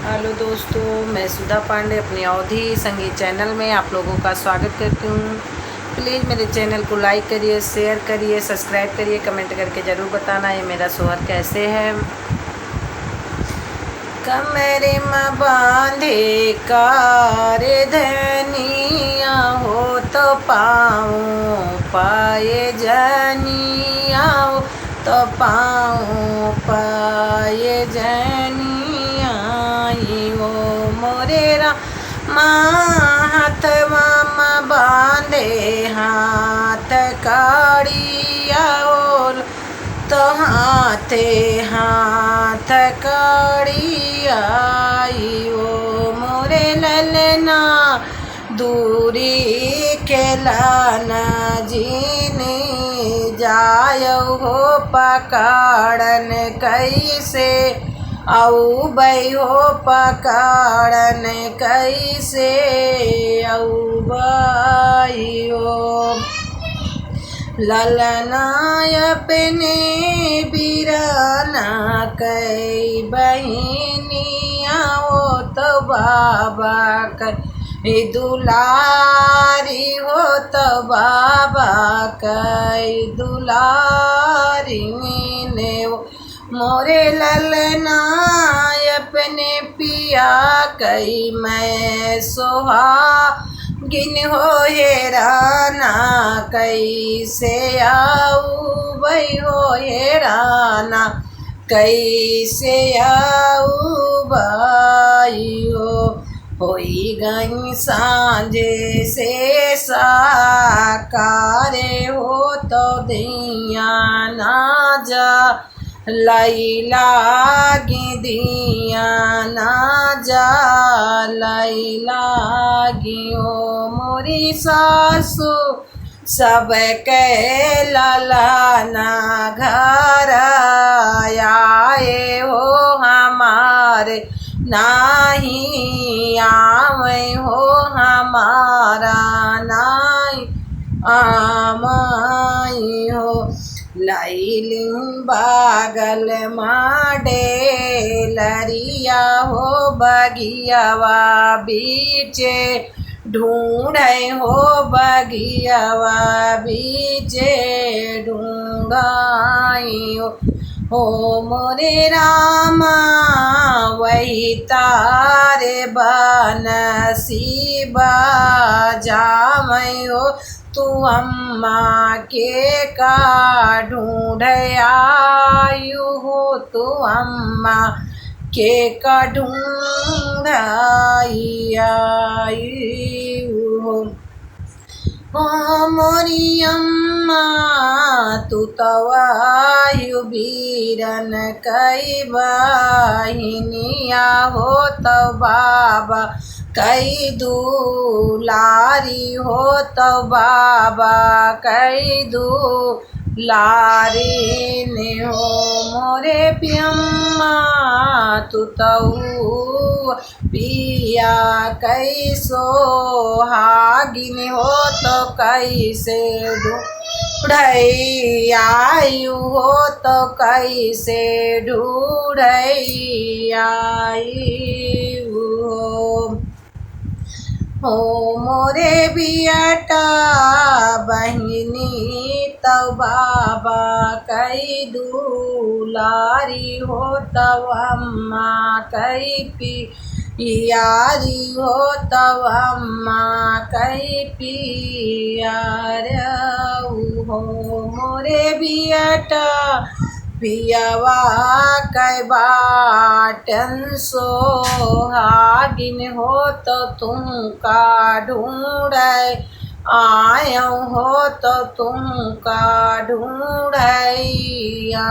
Hello दोस्तों, मैं सुधा पांडे अपनी अवधि संगीत चैनल में आप लोगों का स्वागत करती हूँ। प्लीज़ मेरे चैनल को लाइक करिए, शेयर करिए, सब्सक्राइब करिए, कमेंट करके ज़रूर बताना ये मेरा शोहर कैसे है। कमरे में बांधे कार धनिया हो तो पाऊँ पाए जनिया हो तो पाऊँ पाए जनिया वो मोरेरा हाथवा में बांधे हाथ काड़िया और तो हाथे हाथ कड़िया ओ मोरे ललना दूरी खेलाना जीने जायो हो पकड़न कैसे औ बई हो पकड़न कैसे औ बई हो ललनाय अपने बिराना कई बहनिया हो तो बाबा कई दुलारी हो तो बाबा कई दुलारी ने मोरे ललनाय अपने पिया कई मैं सोहा गिन हो हेराना कैसे आऊ बई हो हेराना कैसे आऊ बई होई गई सांझे से साकारे हो तो दिया ना जा लाई लागी दिया ना जा लाई लागी ओ मोरी सासू सब के ललाना घर आए हो हमारे नाही आवे हो हमारा नाही आमाई हो लैलिन बागल माडे लरिया हो बगियावा बीचे ढूंढे हो बगियावा बीचे ढूंढाई हो मोरे रामा वही तारे बनसीबा जामय हो तू अम्मा के का ढूंढ आयु हो तू अम्मा के का ढूंढ आयु हो मोरी अम्मा तू तवायु बीरन कई बहिनिया हो तो बाबा कई दुलारी हो तो बाबा कई दुलारी ने हो मोरे पियम्मा तू तऊ पिया कैसो हागिन हो तो कैसे ढूढ़ई आयु हो तो कैसे ढूढ़ई आयु हो मोरे बियाटा बहिनी तब बाबा कई दुलारी हो तब अम्मा कई पियारी हो तब अम्मा कई पियार हो मोरे बियाटा पियावा कै बाटन सोहागिन हो तो तुम का ढूंढ आयो हो तो तुम का ढूंढ आया